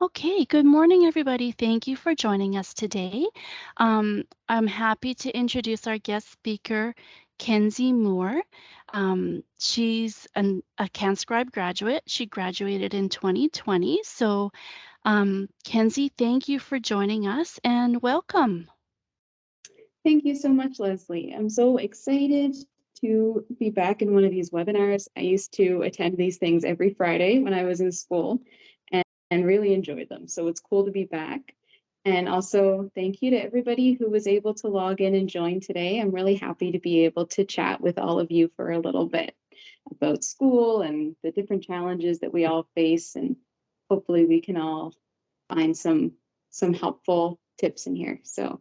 Okay, good morning, everybody. Thank you for joining us today. I'm happy to introduce our guest speaker, Kenzie Moore. She's a CanScribe graduate. She graduated in 2020. So, Kenzie, thank you for joining us and welcome. Thank you so much, Leslie. I'm so excited to be back in one of these webinars. I used to attend these things every Friday when I was in school and really enjoyed them. So it's cool to be back. And also thank you to everybody who was able to log in and join today. I'm really happy to be able to chat with all of you for a little bit about school and the different challenges that we all face. And hopefully we can all find some helpful tips in here. So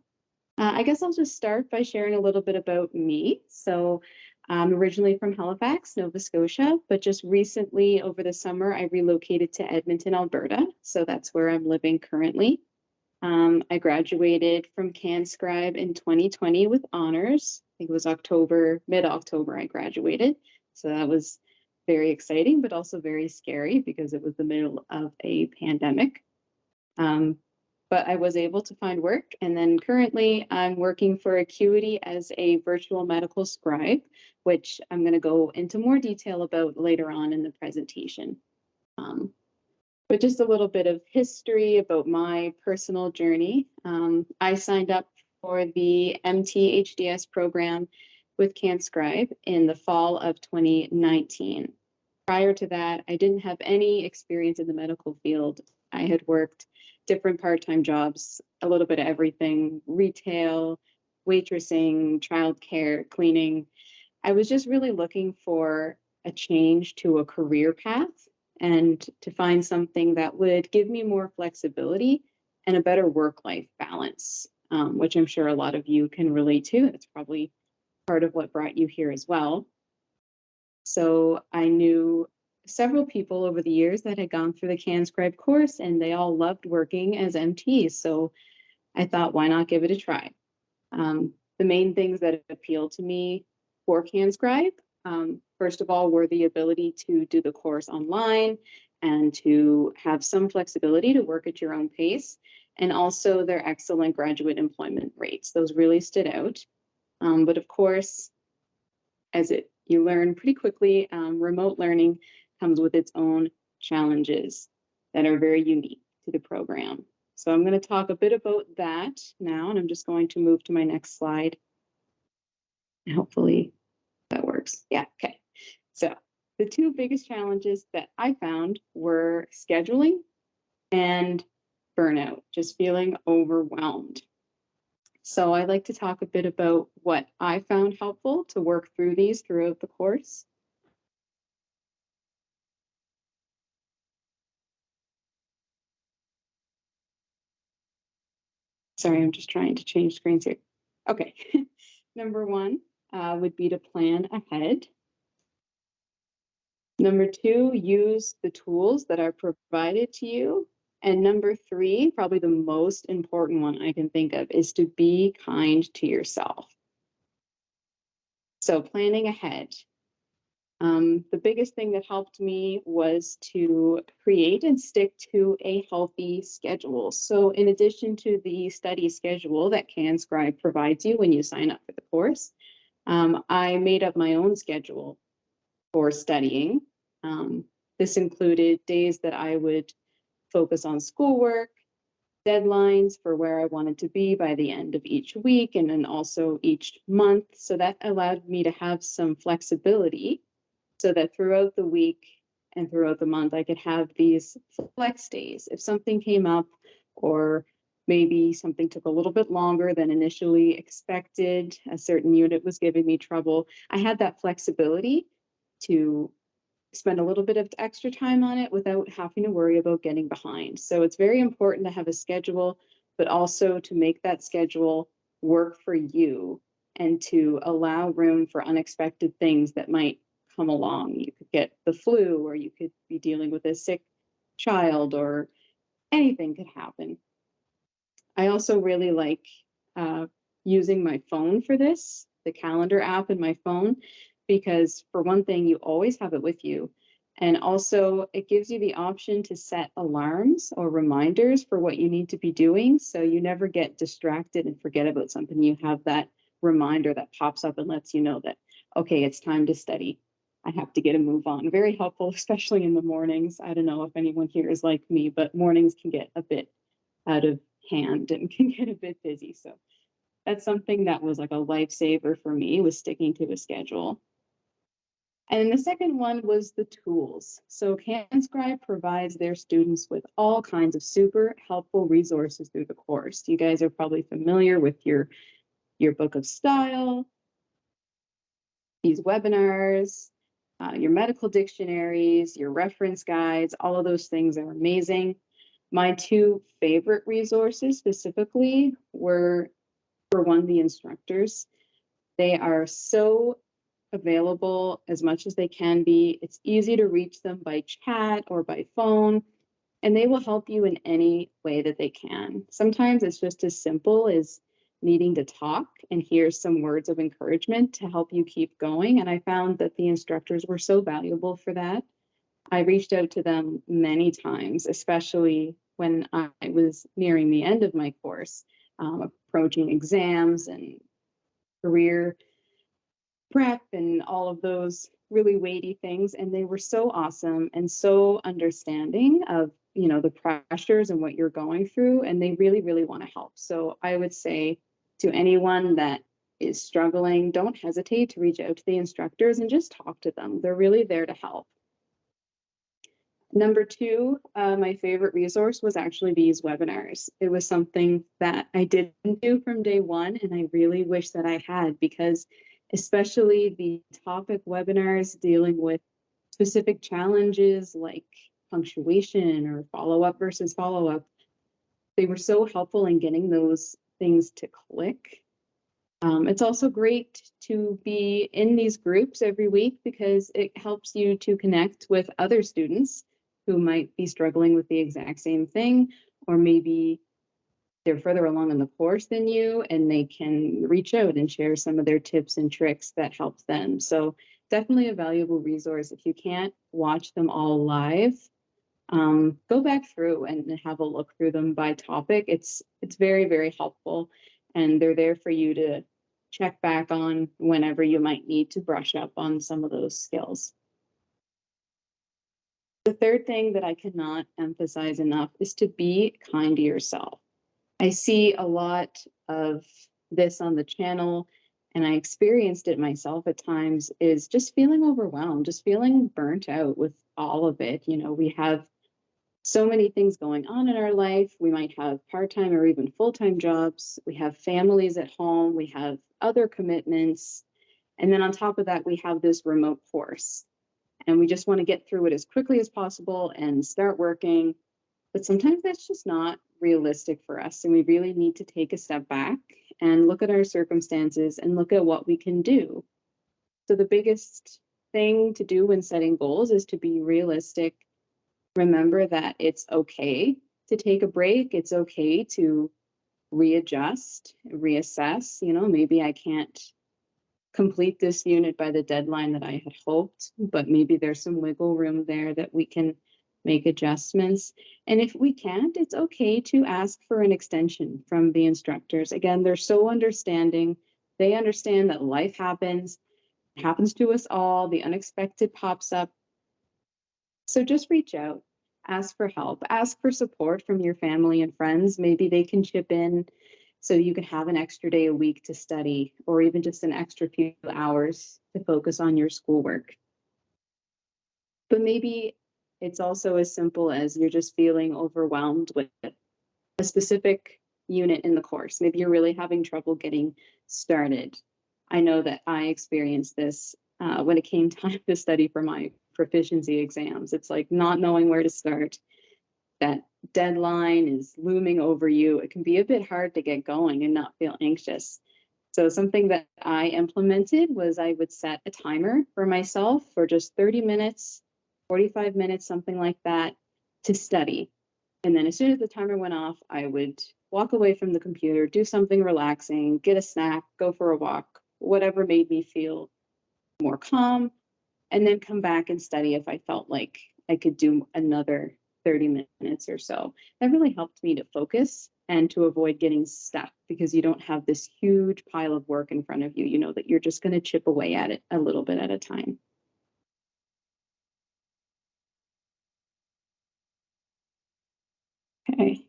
I guess I'll just start by sharing a little bit about me. So I'm originally from Halifax, Nova Scotia, but just recently over the summer, I relocated to Edmonton, Alberta. So that's where I'm living currently. I graduated from CanScribe in 2020 with honors. I think it was mid-October I graduated. So that was very exciting, but also very scary because it was the middle of a pandemic. But I was able to find work. And then currently I'm working for Acuity as a virtual medical scribe, which I'm going to go into more detail about later on in the presentation. But just a little bit of history about my personal journey. I signed up for the MT-HDS program with CanScribe in the fall of 2019. Prior to that, I didn't have any experience in the medical field. I had worked different part-time jobs, a little bit of everything, retail, waitressing, childcare, cleaning. I was just really looking for a change to a career path and to find something that would give me more flexibility and a better work-life balance, which I'm sure a lot of you can relate to. It's probably part of what brought you here as well. So I knew several people over the years that had gone through the CanScribe course, and they all loved working as MTs. So I thought, why not give it a try? The main things that appealed to me for CanScribe, first of all, were the ability to do the course online and to have some flexibility to work at your own pace, and also their excellent graduate employment rates. Those really stood out. But of course, you learn pretty quickly, remote learning comes with its own challenges that are very unique to the program. So I'm going to talk a bit about that now, and I'm just going to move to my next slide. Hopefully that works. Yeah, okay. So the two biggest challenges that I found were scheduling and burnout, just feeling overwhelmed. So I'd like to talk a bit about what I found helpful to work through these throughout the course. Sorry, I'm just trying to change screens here. Okay, number one would be to plan ahead. Number two, use the tools that are provided to you. And number three, probably the most important one I can think of, is to be kind to yourself. So planning ahead. The biggest thing that helped me was to create and stick to a healthy schedule. So in addition to the study schedule that CanScribe provides you when you sign up for the course, I made up my own schedule for studying. This included days that I would focus on schoolwork, deadlines for where I wanted to be by the end of each week, and then also each month. So that allowed me to have some flexibility so that throughout the week and throughout the month, I could have these flex days. If something came up, or maybe something took a little bit longer than initially expected, a certain unit was giving me trouble, I had that flexibility to spend a little bit of extra time on it without having to worry about getting behind. So it's very important to have a schedule, but also to make that schedule work for you and to allow room for unexpected things that might come along. You could get the flu, or you could be dealing with a sick child, or anything could happen. I also really like using my phone for this, the calendar app in my phone, because for one thing, you always have it with you. And also, it gives you the option to set alarms or reminders for what you need to be doing. So you never get distracted and forget about something. You have that reminder that pops up and lets you know that, okay, it's time to study. I have to get a move on. Very helpful, especially in the mornings. I don't know if anyone here is like me, but mornings can get a bit out of hand and can get a bit busy. So that's something that was like a lifesaver for me, was sticking to a schedule. And the second one was the tools. So CanScribe provides their students with all kinds of super helpful resources through the course. You guys are probably familiar with your book of style, these webinars, your medical dictionaries, your reference guides. All of those things are amazing. My two favorite resources specifically were, for one, the instructors. They are so available as much as they can be. It's easy to reach them by chat or by phone, and they will help you in any way that they can. Sometimes it's just as simple as needing to talk and hear some words of encouragement to help you keep going. And I found that the instructors were so valuable for that. I reached out to them many times, especially when I was nearing the end of my course, approaching exams and career prep and all of those really weighty things. And they were so awesome and so understanding of, the pressures and what you're going through. And they really, really want to help. So I would say to anyone that is struggling, don't hesitate to reach out to the instructors and just talk to them. They're really there to help. Number two, my favorite resource was actually these webinars. It was something that I didn't do from day one, and I really wish that I had, because especially the topic webinars dealing with specific challenges like punctuation or follow-up versus follow-up, they were so helpful in getting those things to click. It's also great to be in these groups every week because it helps you to connect with other students who might be struggling with the exact same thing, or maybe they're further along in the course than you, and they can reach out and share some of their tips and tricks that help them. So definitely a valuable resource. If you can't watch them all live, go back through and have a look through them by topic. It's very, very helpful, and they're there for you to check back on whenever you might need to brush up on some of those skills. The third thing that I cannot emphasize enough is to be kind to yourself. I see a lot of this on the channel, and I experienced it myself at times, is just feeling overwhelmed, just feeling burnt out with all of it. We have so many things going on in our life. We might have part-time or even full-time jobs. We have families at home. We have other commitments. And then on top of that, we have this remote course. And we just want to get through it as quickly as possible and start working. But sometimes that's just not realistic for us. And we really need to take a step back and look at our circumstances and look at what we can do. So the biggest thing to do when setting goals is to be realistic. Remember that it's okay to take a break. It's okay to readjust, reassess. Maybe I can't complete this unit by the deadline that I had hoped, but maybe there's some wiggle room there that we can make adjustments. And if we can't, it's okay to ask for an extension from the instructors. Again, they're so understanding. They understand that life happens. It happens to us all. The unexpected pops up. So just reach out, ask for help, ask for support from your family and friends. Maybe they can chip in so you can have an extra day a week to study, or even just an extra few hours to focus on your schoolwork. But maybe it's also as simple as you're just feeling overwhelmed with a specific unit in the course. Maybe you're really having trouble getting started. I know that I experienced this when it came time to study for my proficiency exams. It's like not knowing where to start. That deadline is looming over you. It can be a bit hard to get going and not feel anxious. So something that I implemented was I would set a timer for myself for just 30 minutes, 45 minutes, something like that, to study. And then as soon as the timer went off, I would walk away from the computer, do something relaxing, get a snack, go for a walk, whatever made me feel more calm. and then come back and study if I felt like I could do another 30 minutes or so. That really helped me to focus and to avoid getting stuck, because you don't have this huge pile of work in front of you. You know that you're just going to chip away at it a little bit at a time. Okay.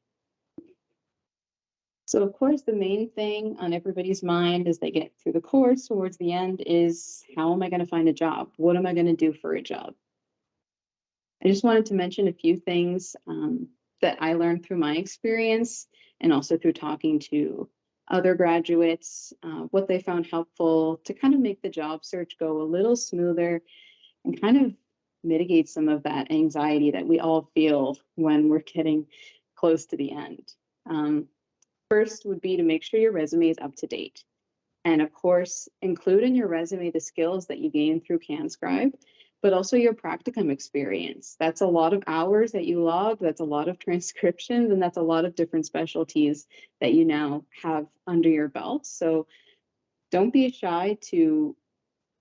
So of course, the main thing on everybody's mind as they get through the course towards the end is, how am I going to find a job? What am I going to do for a job? I just wanted to mention a few things that I learned through my experience, and also through talking to other graduates, what they found helpful to kind of make the job search go a little smoother and kind of mitigate some of that anxiety that we all feel when we're getting close to the end. First would be to make sure your resume is up to date. And of course, include in your resume the skills that you gain through CanScribe, but also your practicum experience. That's a lot of hours that you log, that's a lot of transcriptions, and that's a lot of different specialties that you now have under your belt. So don't be shy to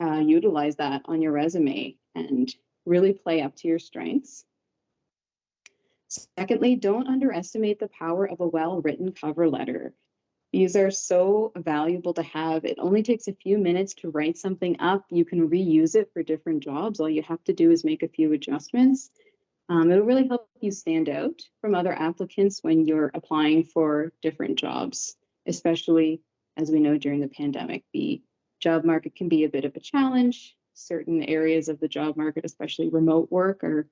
utilize that on your resume and really play up to your strengths. Secondly, don't underestimate the power of a well-written cover letter. These are so valuable to have. It only takes a few minutes to write something up. You can reuse it for different jobs. All you have to do is make a few adjustments. It'll really help you stand out from other applicants when you're applying for different jobs, especially as we know during the pandemic. The job market can be a bit of a challenge. Certain areas of the job market, especially remote work, are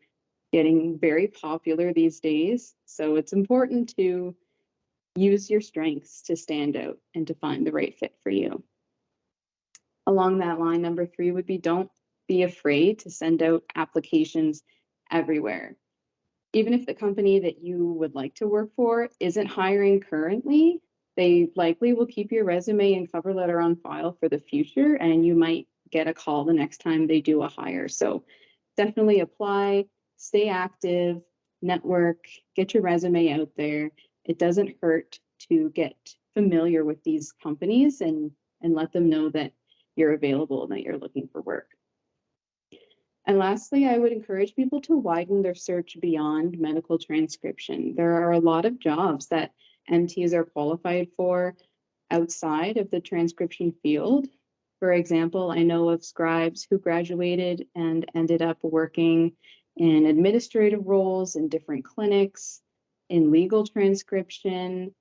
getting very popular these days. So it's important to use your strengths to stand out and to find the right fit for you. Along that line, number 3 would be, don't be afraid to send out applications everywhere. Even if the company that you would like to work for isn't hiring currently, they likely will keep your resume and cover letter on file for the future, and you might get a call the next time they do a hire. So definitely apply, stay active, network, get your resume out there. It doesn't hurt to get familiar with these companies and let them know that you're available and that you're looking for work. And lastly, I would encourage people to widen their search beyond medical transcription. There are a lot of jobs that MTs are qualified for outside of the transcription field. For example, I know of scribes who graduated and ended up working in administrative roles in different clinics, in legal transcription.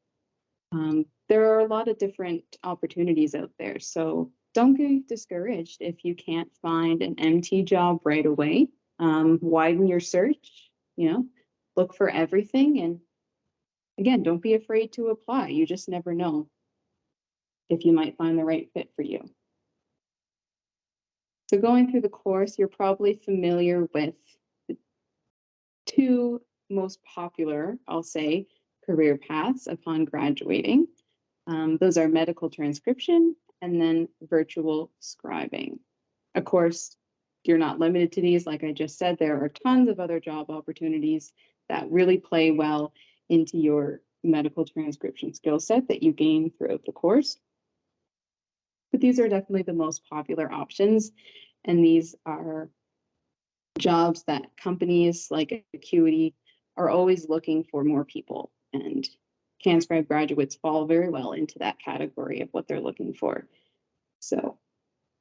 There are a lot of different opportunities out there. So don't get discouraged if you can't find an MT job right away. Widen your search, look for everything. And again, don't be afraid to apply. You just never know if you might find the right fit for you. So going through the course, you're probably familiar with the 2 most popular, I'll say, career paths upon graduating. Those are medical transcription and then virtual scribing. Of course, you're not limited to these. Like I just said, there are tons of other job opportunities that really play well into your medical transcription skill set that you gain throughout the course. But these are definitely the most popular options. And these are jobs that companies like Acuity are always looking for more people. And CanScribe graduates fall very well into that category of what they're looking for. So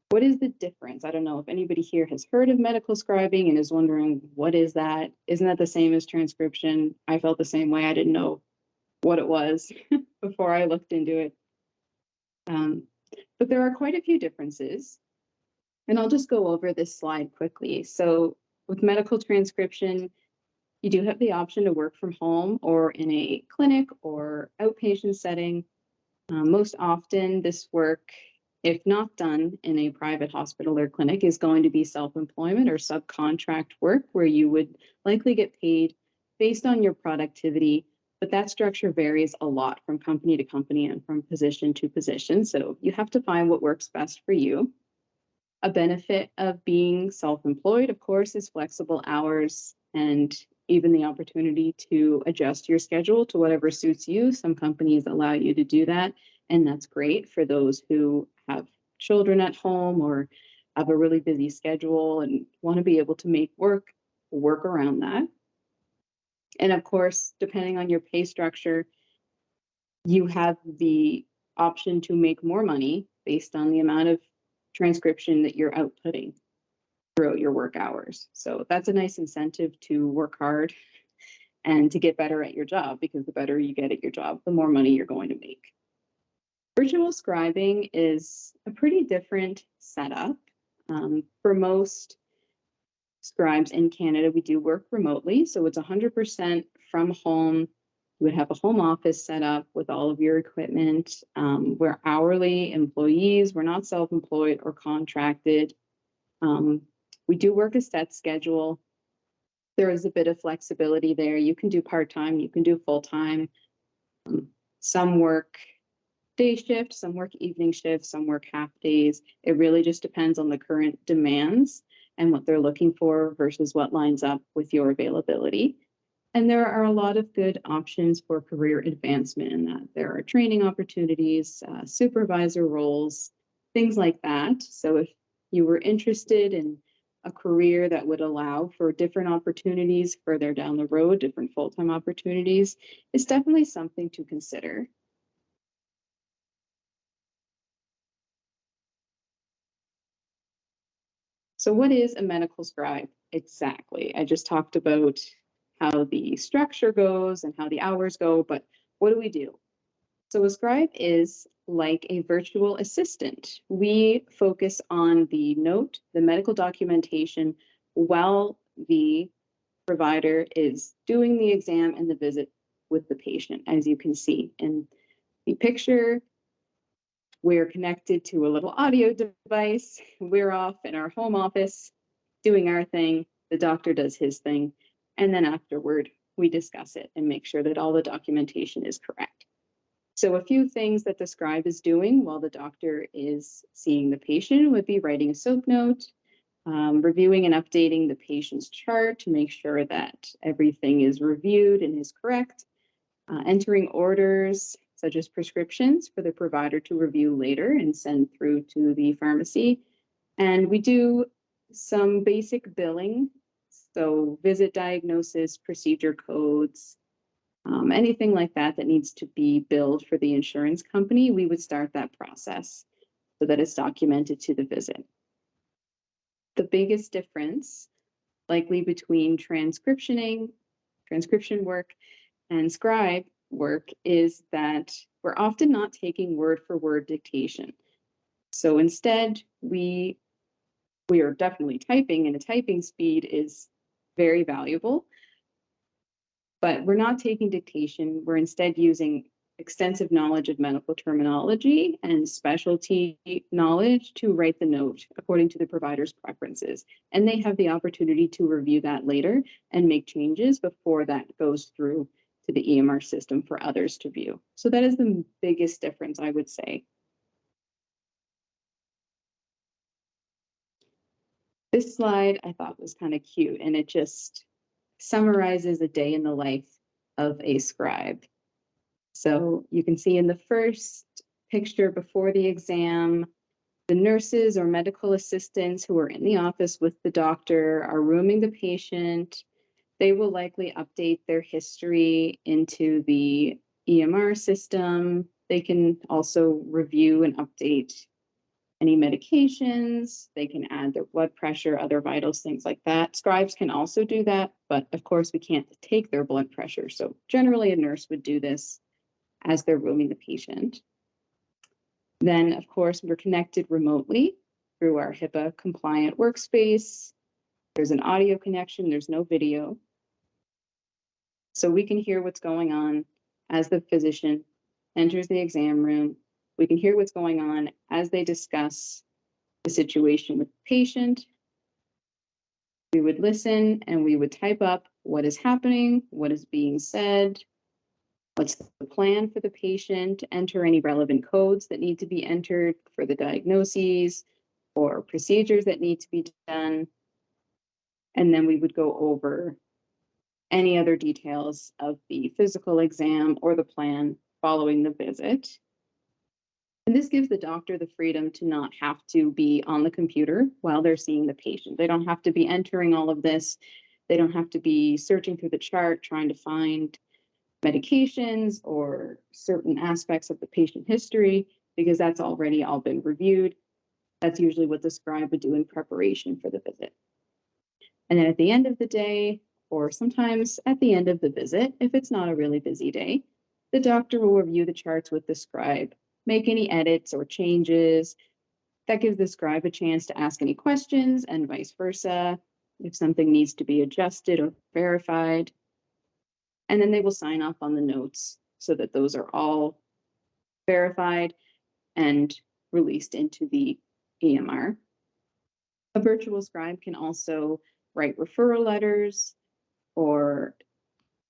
what is the difference? I don't know if anybody here has heard of medical scribing and is wondering, what is that? Isn't that the same as transcription? I felt the same way. I didn't know what it was before I looked into it. But there are quite a few differences. And I'll just go over this slide quickly. So with medical transcription, you do have the option to work from home or in a clinic or outpatient setting. Most often, this work, if not done in a private hospital or clinic, is going to be self-employment or subcontract work where you would likely get paid based on your productivity. But that structure varies a lot from company to company and from position to position. So you have to find what works best for you. A benefit of being self-employed, of course, is flexible hours and even the opportunity to adjust your schedule to whatever suits you. Some companies allow you to do that, and that's great for those who have children at home or have a really busy schedule and want to be able to make work around that. And of course, depending on your pay structure, you have the option to make more money based on the amount of transcription that you're outputting throughout your work hours. So that's a nice incentive to work hard and to get better at your job, because the better you get at your job, the more money you're going to make. Virtual scribing is a pretty different setup. For most scribes in Canada, we do work remotely, so it's 100% from home. You would have a home office set up with all of your equipment. We're hourly employees. We're not self-employed or contracted. We do work a set schedule. There is a bit of flexibility there. You can do part-time, you can do full-time. Some work day shift, some work evening shift, some work half days. It really just depends on the current demands and what they're looking for versus what lines up with your availability. And there are a lot of good options for career advancement in that. There are training opportunities, supervisor roles, things like that. So if you were interested in a career that would allow for different opportunities further down the road, different full-time opportunities, it's definitely something to consider. So what is a medical scribe exactly? I just talked about how the structure goes and how the hours go, but what do we do? So a scribe is like a virtual assistant. We focus on the note, the medical documentation, while the provider is doing the exam and the visit with the patient. As you can see in the picture, we're connected to a little audio device. We're off in our home office doing our thing. The doctor does his thing. And then afterward, we discuss it and make sure that all the documentation is correct. So a few things that the scribe is doing while the doctor is seeing the patient would be writing a SOAP note, reviewing and updating the patient's chart to make sure that everything is reviewed and is correct, entering orders such as prescriptions for the provider to review later and send through to the pharmacy. And we do some basic billing, so visit diagnosis, procedure codes, anything like that that needs to be billed for the insurance company. We would start that process so that it's documented to the visit. The biggest difference likely between transcription work and scribe work is that we're often not taking word for word dictation. So instead, we are definitely typing, and a typing speed is very valuable, but we're not taking dictation. We're instead using extensive knowledge of medical terminology and specialty knowledge to write the note according to the provider's preferences. And they have the opportunity to review that later and make changes before that goes through to the EMR system for others to view. So that is the biggest difference, I would say. This slide I thought was kind of cute, and it just summarizes a day in the life of a scribe. So you can see in the first picture before the exam, the nurses or medical assistants who are in the office with the doctor are rooming the patient. They will likely update their history into the EMR system. They can also review and update any medications. They can add their blood pressure, other vitals, things like that. Scribes can also do that, but of course we can't take their blood pressure. So generally a nurse would do this as they're rooming the patient. Then, of course, we're connected remotely through our HIPAA compliant workspace. There's an audio connection, there's no video. So we can hear what's going on as the physician enters the exam room. We can hear what's going on as they discuss the situation with the patient. We would listen and we would type up what is happening, what is being said, what's the plan for the patient, enter any relevant codes that need to be entered for the diagnoses or procedures that need to be done. And then we would go over any other details of the physical exam or the plan following the visit. And this gives the doctor the freedom to not have to be on the computer while they're seeing the patient. They don't have to be entering all of this. They don't have to be searching through the chart, trying to find medications or certain aspects of the patient history, because that's already all been reviewed. That's usually what the scribe would do in preparation for the visit. And then at the end of the day, or sometimes at the end of the visit, if it's not a really busy day, the doctor will review the charts with the scribe, make any edits or changes. That gives the scribe a chance to ask any questions and vice versa, if something needs to be adjusted or verified. And then they will sign off on the notes so that those are all verified and released into the EMR. A virtual scribe can also write referral letters or,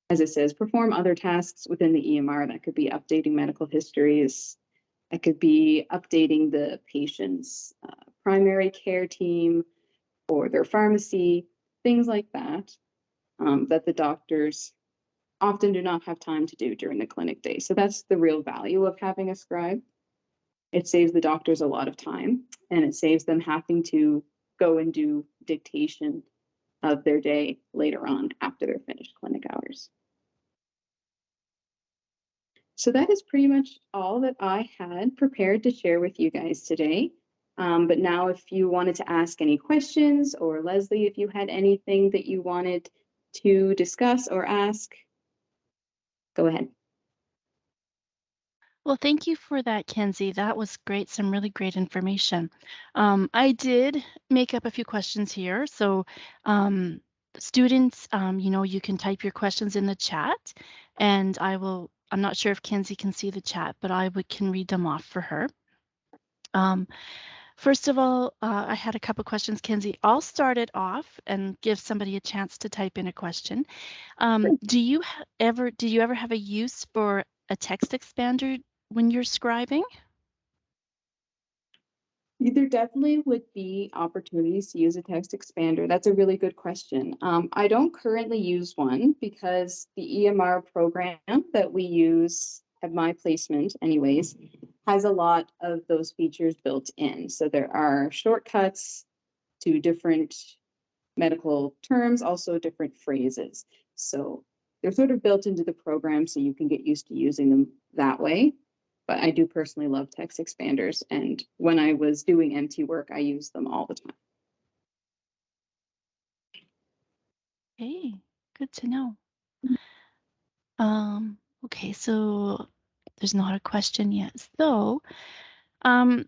as it says, perform other tasks within the EMR. That could be updating medical histories. That could be updating the patient's primary care team or their pharmacy, things like that, that the doctors often do not have time to do during the clinic day. So that's the real value of having a scribe. It saves the doctors a lot of time, and it saves them having to go and do dictation of their day later on after they're finished clinic hours. So that is pretty much all that I had prepared to share with you guys today. But now if you wanted to ask any questions, or Leslie, if you had anything that you wanted to discuss or ask, go ahead. Well, thank you for that, Kenzie. That was great, some really great information. I did make up a few questions here. So students, you can type your questions in the chat, and I'm not sure if Kenzie can see the chat, but can read them off for her. First of all, I had a couple questions, Kenzie. I'll start it off and give somebody a chance to type in a question. Did you ever have a use for a text expander when you're scribing? There definitely would be opportunities to use a text expander. That's a really good question. I don't currently use one because the EMR program that we use at my placement anyways, has a lot of those features built in. So there are shortcuts to different medical terms, also different phrases. So they're sort of built into the program so you can get used to using them that way. But I do personally love text expanders, and when I was doing MT work, I used them all the time. Okay, good to know. Okay, so there's not a question yet. So, how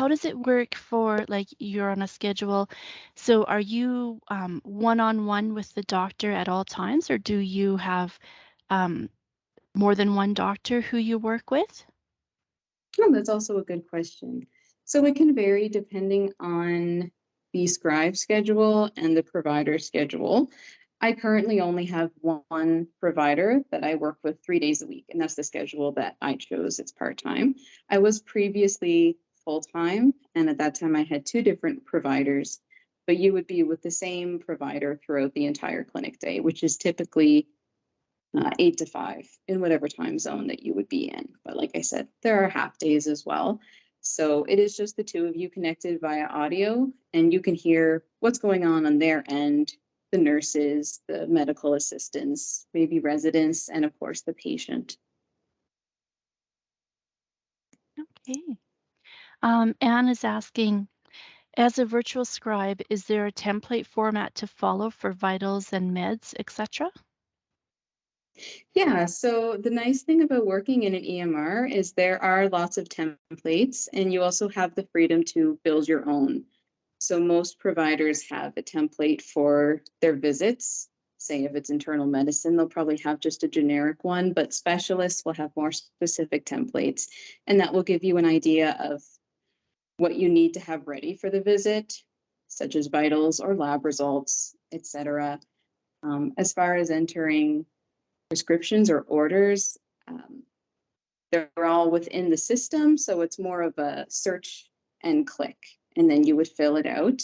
does it work for, like, you're on a schedule? So are you one-on-one with the doctor at all times, or do you have more than one doctor who you work with? Oh, that's also a good question. So it can vary depending on the scribe schedule and the provider schedule. I currently only have one provider that I work with 3 days a week, and that's the schedule that I chose. It's part-time. I was previously full-time, and at that time I had 2 different providers, but you would be with the same provider throughout the entire clinic day, which is typically 8 to 5 in whatever time zone that you would be in. But like I said, there are half days as well. So it is just the 2 of you connected via audio, and you can hear what's going on their end, the nurses, the medical assistants, maybe residents, and of course the patient. Okay. Anne is asking, as a virtual scribe, is there a template format to follow for vitals and meds, etc.? Yeah, so the nice thing about working in an EMR is there are lots of templates, and you also have the freedom to build your own. So most providers have a template for their visits. Say if it's internal medicine, they'll probably have just a generic one, but specialists will have more specific templates. And that will give you an idea of what you need to have ready for the visit, such as vitals or lab results, etc. As far as entering prescriptions or orders, they're all within the system. So it's more of a search and click, and then you would fill it out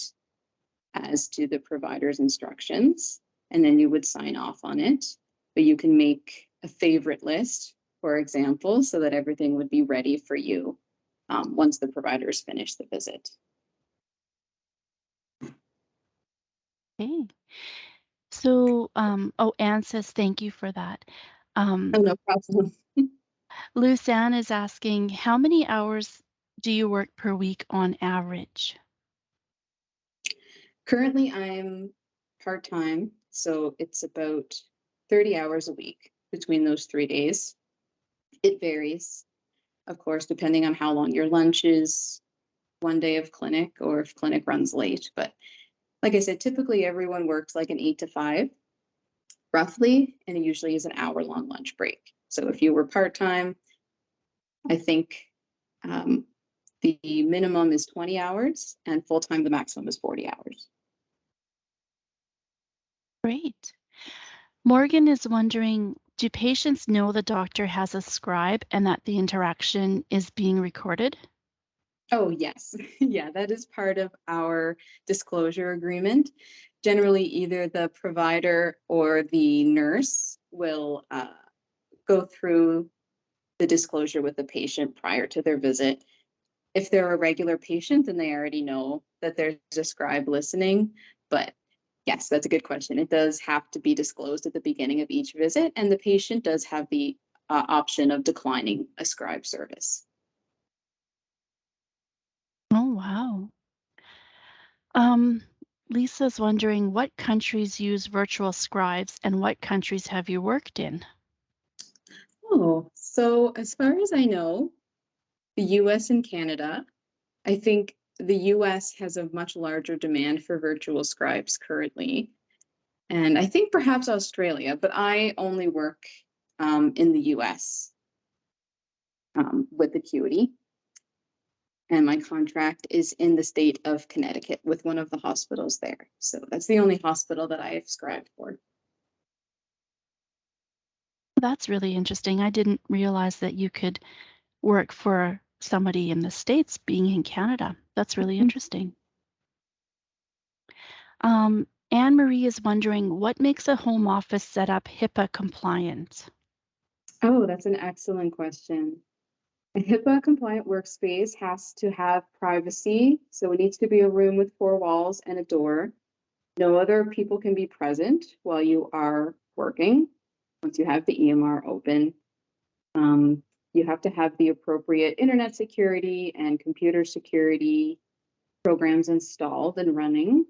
as to the provider's instructions, and then you would sign off on it. But you can make a favorite list, for example, so that everything would be ready for you once the providers finish the visit. Okay. So, oh, Anne says thank you for that. Oh, no problem. Lucianne is asking, how many hours do you work per week on average? Currently, I'm part-time, so it's about 30 hours a week between those 3 days. It varies, of course, depending on how long your lunch is, one day of clinic, or if clinic runs late. But like I said, typically everyone works like an 8 to 5, roughly, and it usually is an hour-long lunch break. So if you were part-time, I think the minimum is 20 hours, and full-time, the maximum is 40 hours. Great. Morgan is wondering, do patients know the doctor has a scribe and that the interaction is being recorded? Oh, yes. Yeah, that is part of our disclosure agreement. Generally, either the provider or the nurse will go through the disclosure with the patient prior to their visit. If they're a regular patient, then they already know that there's a scribe listening. But yes, that's a good question. It does have to be disclosed at the beginning of each visit, and the patient does have the option of declining a scribe service. Oh, wow. Lisa's wondering what countries use virtual scribes and what countries have you worked in? Oh, so as far as I know, the US and Canada, I think the US has a much larger demand for virtual scribes currently. And I think perhaps Australia, but I only work in the US with Acuity. And my contract is in the state of Connecticut with one of the hospitals there. So that's the only hospital that I have scribed for. That's really interesting. I didn't realize that you could work for somebody in the States being in Canada. That's really interesting. Anne Marie is wondering what makes a home office setup HIPAA compliant? Oh, that's an excellent question. A HIPAA compliant workspace has to have privacy. So it needs to be a room with 4 walls and a door. No other people can be present while you are working. Once you have the EMR open, you have to have the appropriate internet security and computer security programs installed and running.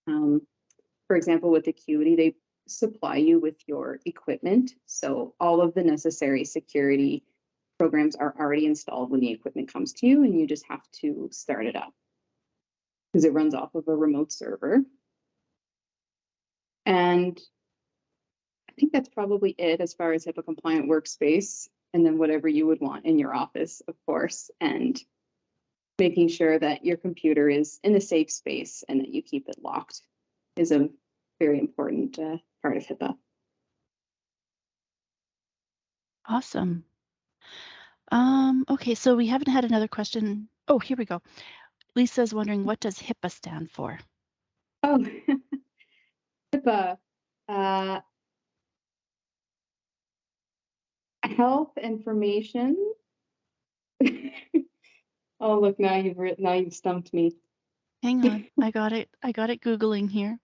For example, with Acuity, they supply you with your equipment. So all of the necessary security programs are already installed when the equipment comes to you, and you just have to start it up because it runs off of a remote server. And I think that's probably it as far as HIPAA compliant workspace, and then whatever you would want in your office, of course, and making sure that your computer is in a safe space and that you keep it locked is a very important part of HIPAA. Awesome. Okay, so we haven't had another question. Oh, here we go. Lisa's wondering, what does HIPAA stand for? Oh, HIPAA, uh, health information. Oh, look, now you've stumped me. Hang on, I got it. I got it Googling here.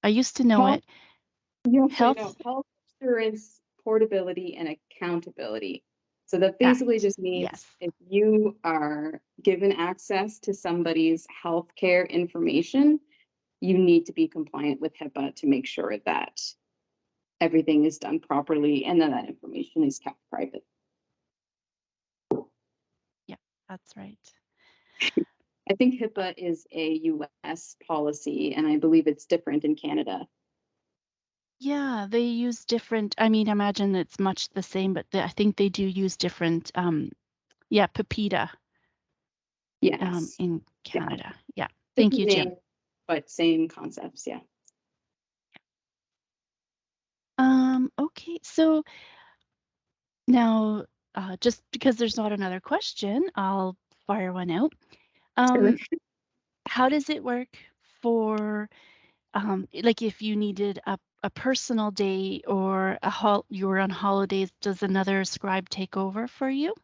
I used to know Health, it. yes, I know. Health Health insurance portability and accountability. So that basically Act. just means Yes. if you are given access to somebody's healthcare information, you need to be compliant with HIPAA to make sure that everything is done properly and then that information is kept private. Yeah, that's right. I think HIPAA is a US policy, and I believe it's different in Canada. Yeah, they use different, I mean, imagine it's much the same, but I think they do use different, yeah, PIPEDA Yes. in Yeah. Canada. Yeah. Thank Different you, Jim. name, but same concepts. Yeah. Okay, so now, just because there's not another question, I'll fire one out. Sure. How does it work for like if you needed a personal day or you were on holidays, does another scribe take over for you?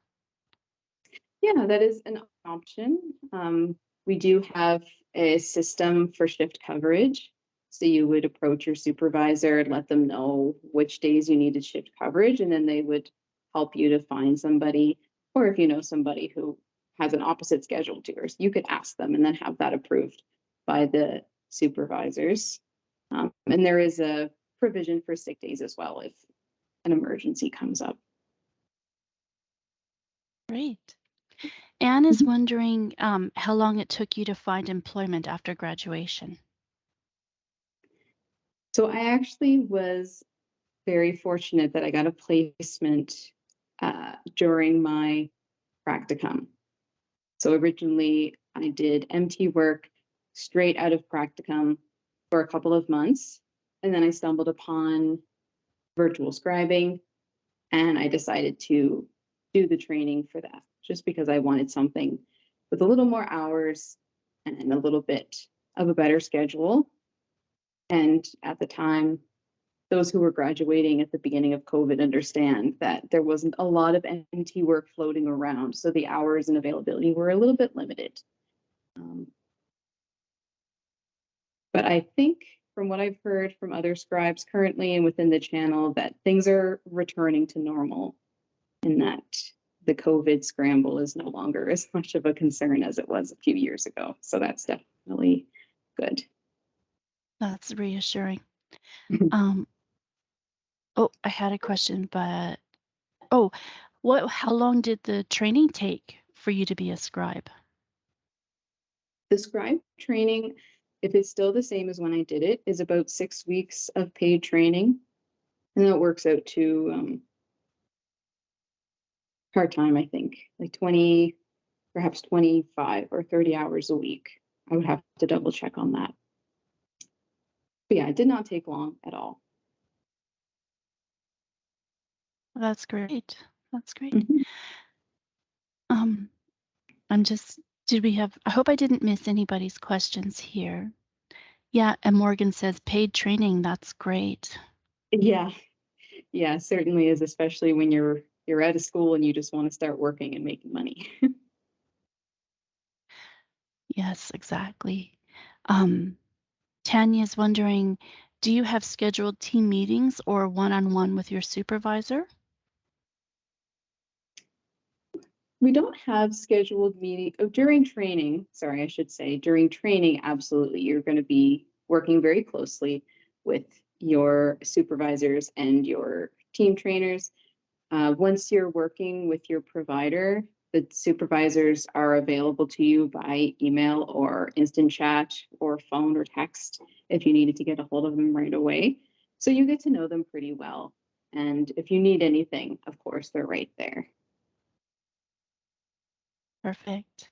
Yeah, that is an option. We do have a system for shift coverage. So you would approach your supervisor and let them know which days you needed shift coverage, and then they would help you to find somebody. Or if you know somebody who has an opposite schedule to yours, you could ask them and then have that approved by the supervisors. And there is a provision for sick days as well if an emergency comes up. Great. Anne is Mhm. wondering how long it took you to find employment after graduation. So I actually was very fortunate that I got a placement during my practicum. So originally I did MT work straight out of practicum for a couple of months. And then I stumbled upon virtual scribing and I decided to do the training for that just because I wanted something with a little more hours and a little bit of a better schedule. And at the time, those who were graduating at the beginning of COVID understand that there wasn't a lot of MT work floating around. So the hours and availability were a little bit limited. Um, but I think from what I've heard from other scribes currently and within the channel that things are returning to normal and that the COVID scramble is no longer as much of a concern as it was a few years ago. So that's definitely good. That's reassuring. Um, oh, I had a question, but oh, how long did the training take for you to be a scribe? The scribe training, if it's still the same as when I did it, is about 6 weeks of paid training. And that works out to part-time, I think, like 20, perhaps 25 or 30 hours a week. I would have to double check on that. But yeah, it did not take long at all. That's great. That's great. Mhm. Um, I'm just, did we have, I hope I didn't miss anybody's questions here. Yeah, and Morgan says paid training, that's great. Yeah, yeah, certainly is, especially when you're out of school and you just want to start working and making money. Yes, exactly. Tanya's wondering, do you have scheduled team meetings or one-on-one with your supervisor? We don't have scheduled meeting during training. Sorry, I should say during training. Absolutely, you're going to be working very closely with your supervisors and your team trainers. Once you're working with your provider, the supervisors are available to you by email or instant chat or phone or text if you needed to get a hold of them right away. So you get to know them pretty well. And if you need anything, of course, they're right there. Perfect.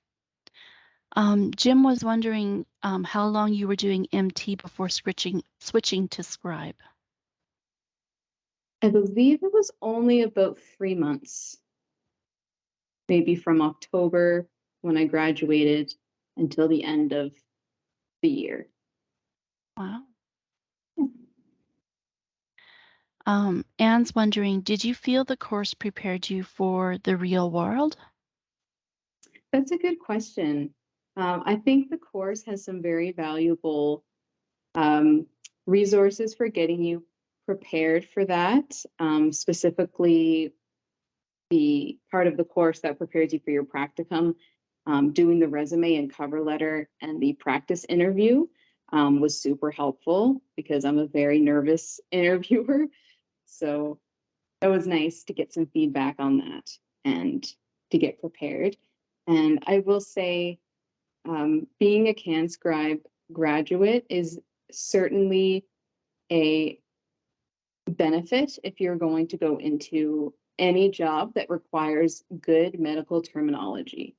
Jim was wondering how long you were doing MT before switching to Scribe. I believe it was only about 3 months, maybe from October when I graduated until the end of the year. Wow. Anne's wondering, did you feel the course prepared you for the real world? That's a good question. I think the course has some very valuable um, resources for getting you prepared for that. Specifically, the part of the course that prepares you for your practicum, doing the resume and cover letter and the practice interview was super helpful because I'm a very nervous interviewer. So that was nice to get some feedback on that and to get prepared. And I will say, being a CanScribe graduate is certainly a benefit if you're going to go into any job that requires good medical terminology,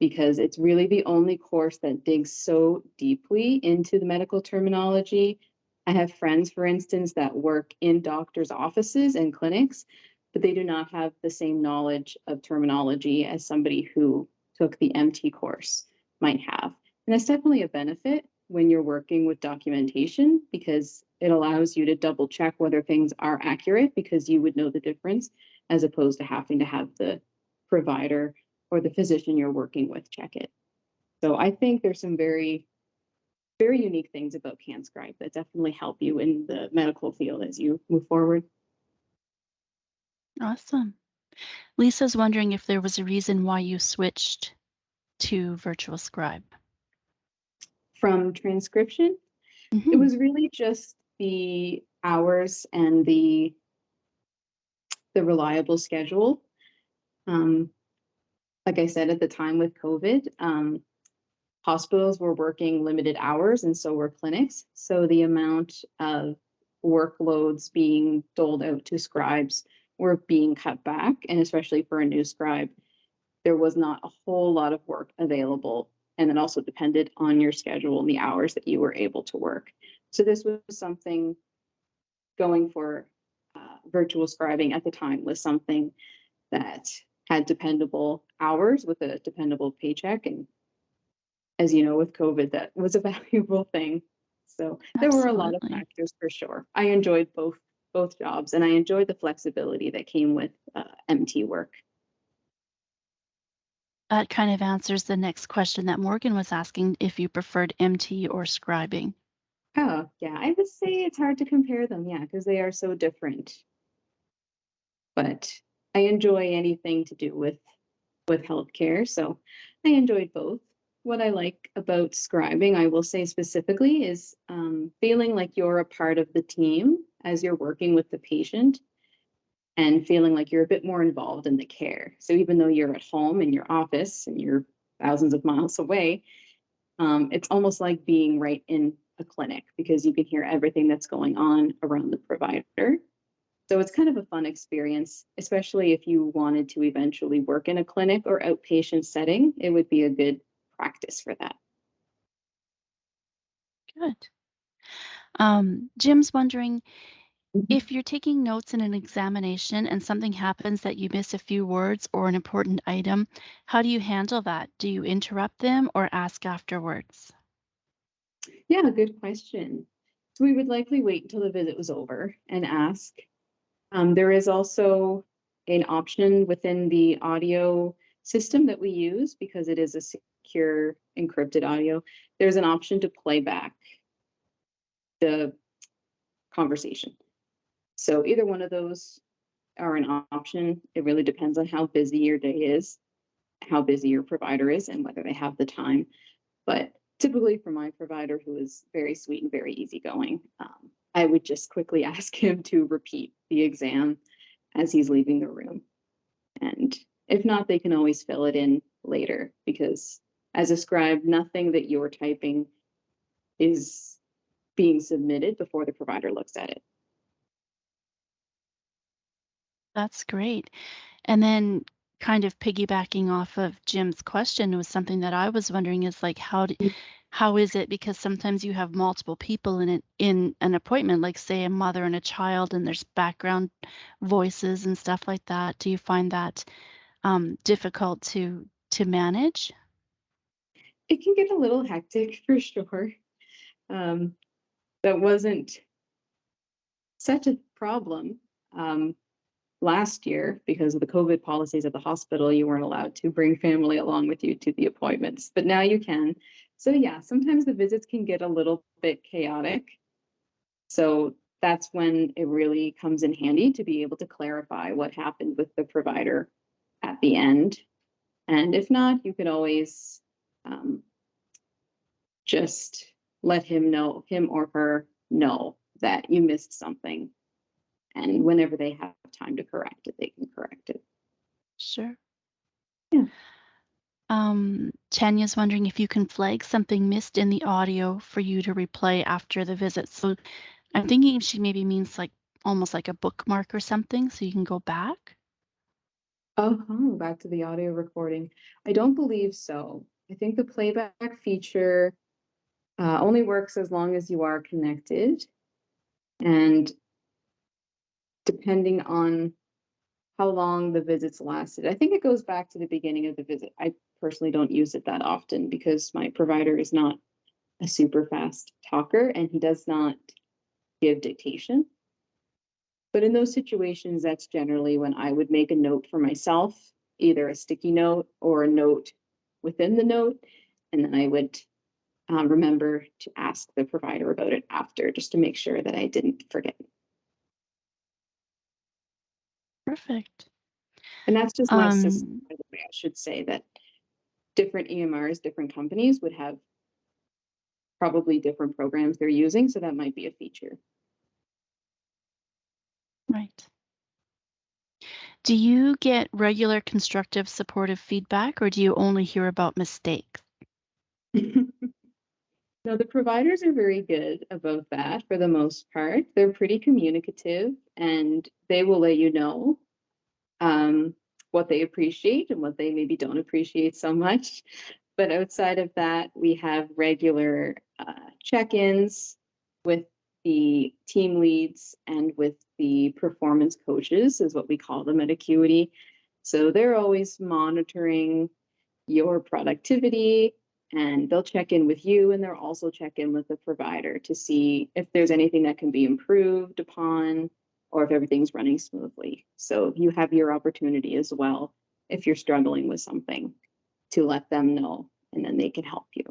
because it's really the only course that digs so deeply into the medical terminology. I have friends, for instance, that work in doctors' offices and clinics, but they do not have the same knowledge of terminology as somebody who took the MT course might have. And that's definitely a benefit. when you're working with documentation because it allows you to double check whether things are accurate because you would know the difference as opposed to having to have the provider or the physician you're working with check it. So I think there's some very, very unique things about CanScribe that definitely help you in the medical field as you move forward. Awesome. Lisa's wondering if there was a reason why you switched to Virtual Scribe. From transcription, it Hmm. was really just the hours and the reliable schedule. Um, like I said, at the time with COVID, hospitals were working limited hours and so were clinics. So the amount of workloads being doled out to scribes were being cut back. And especially for a new scribe, there was not a whole lot of work available. And it also depended on your schedule and the hours that you were able to work. So this was something going for virtual scribing at the time was something that had dependable hours with a dependable paycheck. And as you know, with COVID, that was a valuable thing. So there were a lot of Absolutely. factors for sure. I enjoyed both jobs, and I enjoyed the flexibility that came with MT work. That kind of answers the next question that Morgan was asking, if you preferred MT or scribing. Oh, yeah, I would say it's hard to compare them, yeah, because they are so different. But I enjoy anything to do with healthcare, so I enjoyed both. What I like about scribing, I will say specifically, is feeling like you're a part of the team as you're working with the patient and feeling like you're a bit more involved in the care. So even though you're at home in your office and you're thousands of miles away, it's almost like being right in a clinic because you can hear everything that's going on around the provider. So it's kind of a fun experience, especially if you wanted to eventually work in a clinic or outpatient setting. It would be a good practice for that. Good. Jim's wondering, if you're taking notes in an examination and something happens that you miss a few words or an important item, how do you handle that? Do you interrupt them or ask afterwards? Yeah, good question. So we would likely wait until the visit was over and ask. There is also an option within the audio system that we use because it is a secure encrypted audio. There's an option to play back the conversation. So either one of those are an option. It really depends on how busy your day is, how busy your provider is, and whether they have the time. But typically for my provider, who is very sweet and very easygoing, I would just quickly ask him to repeat the exam as he's leaving the room. And if not, they can always fill it in later because as a scribe, nothing that you're typing is being submitted before the provider looks at it. That's great. And then kind of piggybacking off of Jim's question was something that I was wondering is like how is it, because sometimes you have multiple people in an appointment, like say a mother and a child, and there's background voices and stuff like that. Do you find that difficult to manage? It can get a little hectic for sure. Um, that wasn't such a problem last year because of the COVID policies at the hospital. You weren't allowed to bring family along with you to the appointments, but now you can. So, yeah, sometimes the visits can get a little bit chaotic. So, that's when it really comes in handy to be able to clarify what happened with the provider at the end. And if not, you could always um, just let him or her know that you missed something. And whenever they have time to correct it, they can correct it. Sure. Yeah. Tanya's wondering if you can flag something missed in the audio for you to replay after the visit. So I'm thinking she maybe means like almost like a bookmark or something so you can go back. Oh, back to the audio recording. I don't believe so. I think the playback feature only works as long as you are connected. And depending on how long the visits lasted, I think it goes back to the beginning of the visit. I personally don't use it that often because my provider is not a super fast talker, and he does not give dictation. But in those situations, that's generally when I would make a note for myself, either a sticky note or a note within the note, and then I would remember to ask the provider about it after, just to make sure that I didn't forget. Perfect. And that's just my system, Um, by the way. I should say that different EMRs, different companies would have probably different programs they're using, so that might be a feature. right. Do you get regular constructive supportive feedback or do you only hear about mistakes? No, the providers are very good about that for the most part. They're pretty communicative and they will let you know um, what they appreciate and what they maybe don't appreciate so much. But outside of that, we have regular check-ins with the team leads and with the performance coaches, is what we call them at Acuity. So they're always monitoring your productivity, and they'll check in with you, and they'll also check in with the provider to see if there's anything that can be improved upon or if everything's running smoothly. So you have your opportunity as well if you're struggling with something to let them know, and then they can help you.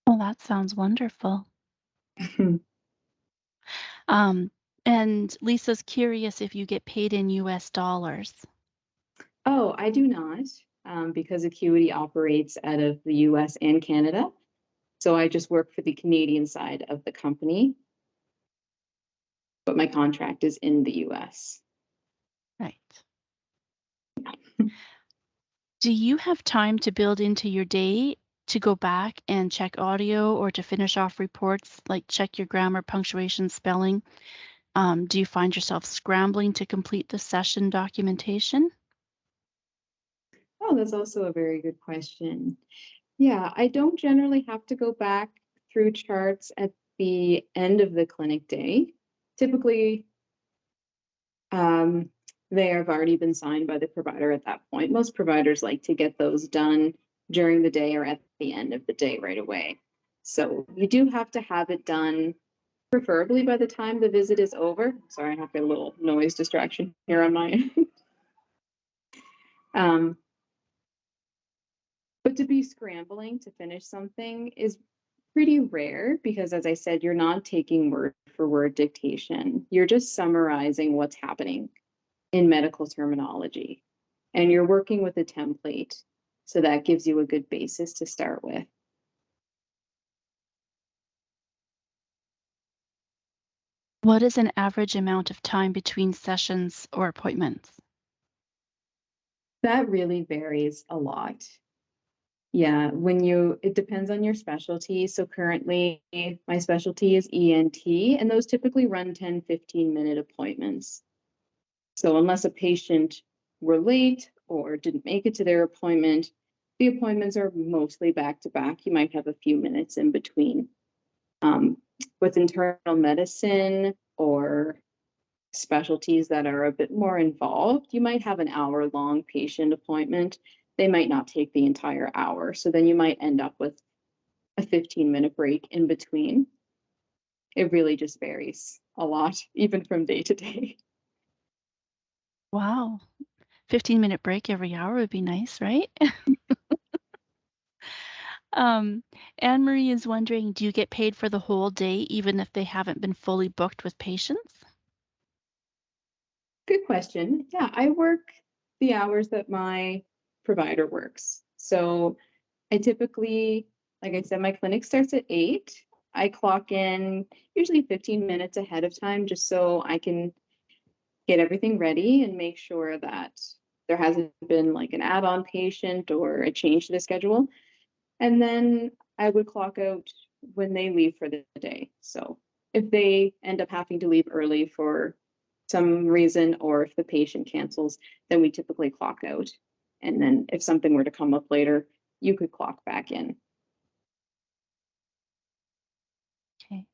Well, that sounds wonderful. Um, and Lisa's curious if you get paid in US dollars. Oh, I do not, because Acuity operates out of the US and Canada. So I just work for the Canadian side of the company, but my contract is in the US. Right. Do you have time to build into your day to go back and check audio or to finish off reports, like check your grammar, punctuation, spelling? Do you find yourself scrambling to complete the session documentation? Oh, that's also a very good question. Yeah, I don't generally have to go back through charts at the end of the clinic day. Typically, they have already been signed by the provider at that point. Most providers like to get those done during the day or at the end of the day right away. So you do have to have it done, preferably by the time the visit is over. Sorry, I have a little noise distraction here on my end. um, but to be scrambling to finish something is pretty rare because, as I said, you're not taking word for word dictation. You're just summarizing what's happening in medical terminology. And you're working with a template. So that gives you a good basis to start with. What is an average amount of time between sessions or appointments? That really varies a lot. Yeah, it depends on your specialty. So currently, my specialty is ENT, and those typically run 10, 15-minute appointments. So unless a patient were late or didn't make it to their appointment, the appointments are mostly back to back. You might have a few minutes in between. With internal medicine or specialties that are a bit more involved, you might have an hour-long patient appointment. They might not take the entire hour. So then you might end up with a 15-minute break in between. It really just varies a lot, even from day to day. Wow. 15-minute break every hour would be nice, right? Anne Marie is wondering, do you get paid for the whole day even if they haven't been fully booked with patients? Good question. Yeah, I work the hours that my provider works. So I typically, like I said, my clinic starts at 8. I clock in usually 15 minutes ahead of time just so I can get everything ready and make sure that there hasn't been like an add-on patient or a change to the schedule. And then I would clock out when they leave for the day. So if they end up having to leave early for some reason, or if the patient cancels, then we typically clock out. And then if something were to come up later, you could clock back in. Okay.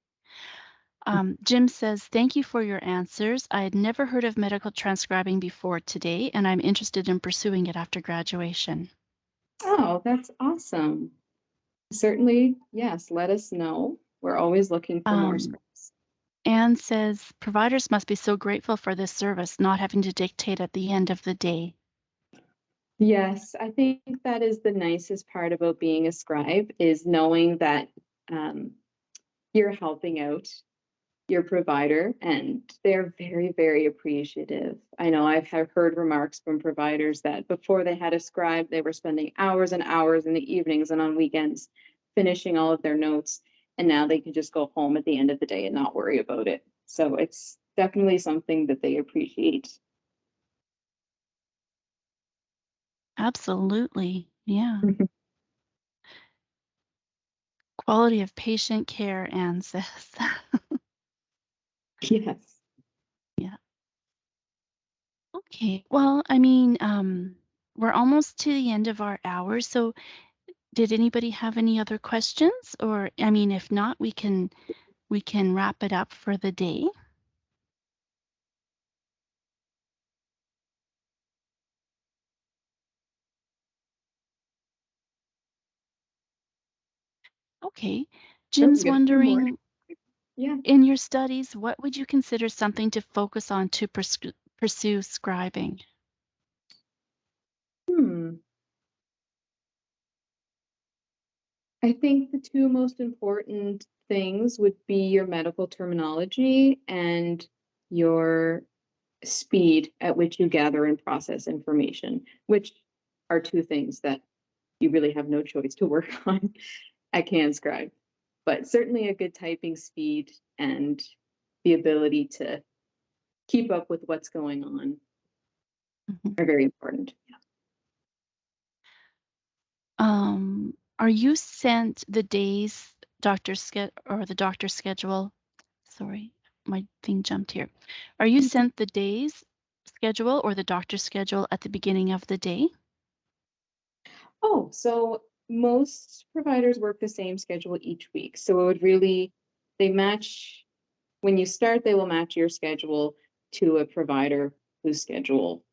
Jim says, thank you for your answers. I had never heard of medical transcribing before today, and I'm interested in pursuing it after graduation. Oh, that's awesome. Certainly, yes, let us know. We're always looking for more Um, scripts. Anne says providers must be so grateful for this service, not having to dictate at the end of the day. Yes, I think that is the nicest part about being a scribe is knowing that um, you're helping out your provider, and they're very, very appreciative. I know have heard remarks from providers that before they had a scribe, they were spending hours and hours in the evenings and on weekends finishing all of their notes, and now they can just go home at the end of the day and not worry about it. So it's definitely something that they appreciate. Absolutely. Yeah. Quality of patient care, Anne says. Yes. Yeah. Okay. Well, I mean, we're almost to the end of our hour. So did anybody have any other questions? Or I mean, if not, we can wrap it up for the day. Okay. Oh, Jim's we got a few more. wondering, Yeah. in your studies, what would you consider something to focus on to pursue scribing? Hmm. I think the two most important things would be your medical terminology and your speed at which you gather and process information, which are two things that you really have no choice to work on at CanScribe. But certainly a good typing speed and the ability to keep up with what's going on Mhm. are very important. Are you sent the days the doctor schedule? Sorry, my thing jumped here. Are you sent the days schedule or the doctor schedule at the beginning of the day? Oh, so most providers work the same schedule each week. So it would really, they match, when you start, they will match your schedule to a provider whose schedule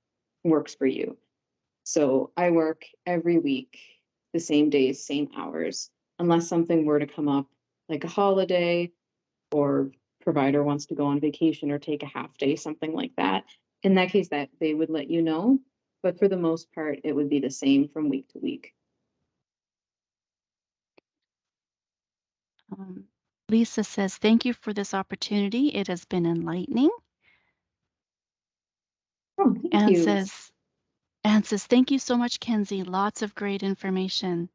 works for you. So I work every week, the same days, same hours, unless something were to come up like a holiday or provider wants to go on vacation or take a half day, something like that. In that case, that they would let you know. But for the most part, it would be the same from week to week. Um, Lisa says, thank you for this opportunity. It has been enlightening. Oh, thank Anne you. says, Anne says, thank you so much, Kenzie. Lots of great information.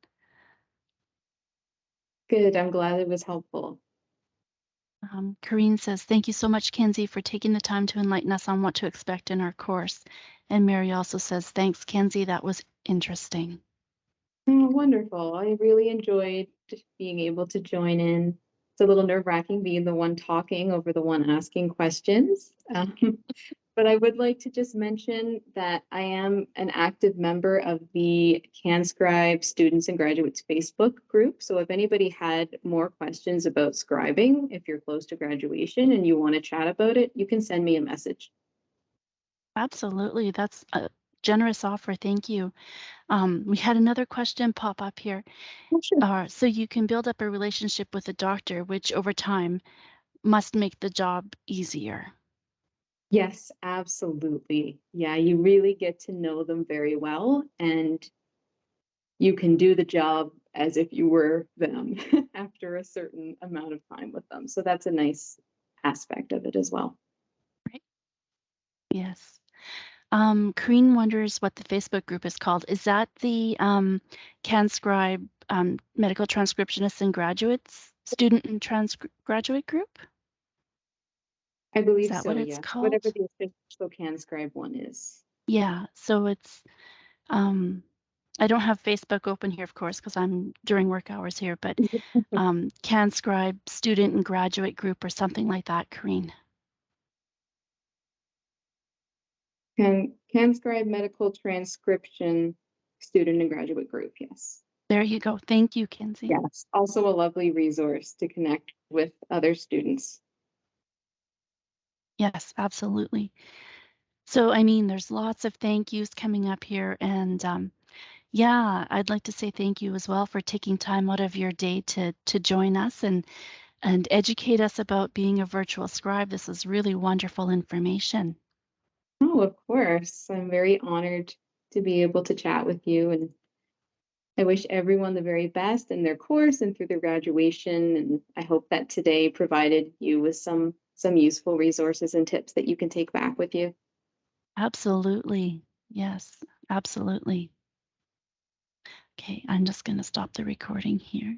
Good. I'm glad it was helpful. Corrine says, thank you so much, Kenzie, for taking the time to enlighten us on what to expect in our course. And Mary also says, thanks, Kenzie. That was interesting. Oh, wonderful. I really enjoyed being able to join in. It's a little nerve-wracking being the one talking over the one asking questions. But I would like to just mention that I am an active member of the CanScribe Students and Graduates Facebook group. So if anybody had more questions about scribing, if you're close to graduation and you want to chat about it, you can send me a message. Absolutely. That's a generous offer. Thank you. We had another question pop up here. Oh, sure. So you can build up a relationship with a doctor, which over time must make the job easier. Yes, absolutely. Yeah, you really get to know them very well, and you can do the job as if you were them after a certain amount of time with them. So that's a nice aspect of it as well. Right. Yes. Kareen wonders what the Facebook group is called. Is that the CanScribe medical transcriptionists and graduates student and graduate group? I Is believe that so, what it's yes. called? Whatever the official CanScribe one is. Yeah. So it's um, I don't have Facebook open here, of course, because I'm during work hours here, but CanScribe student and graduate group or something like that, Kareen. CanScribe medical transcription student and graduate group, yes. There you go. Thank you, Kenzie. Yes, also a lovely resource to connect with other students. Yes, absolutely. So, I mean, there's lots of thank yous coming up here, and Yeah, I'd like to say thank you as well for taking time out of your day to join us and educate us about being a virtual scribe. This is really wonderful information. Oh, of course. I'm very honored to be able to chat with you, and I wish everyone the very best in their course and through their graduation. And I hope that today provided you with some useful resources and tips that you can take back with you. Absolutely. Yes, absolutely. Okay, I'm just going to stop the recording here.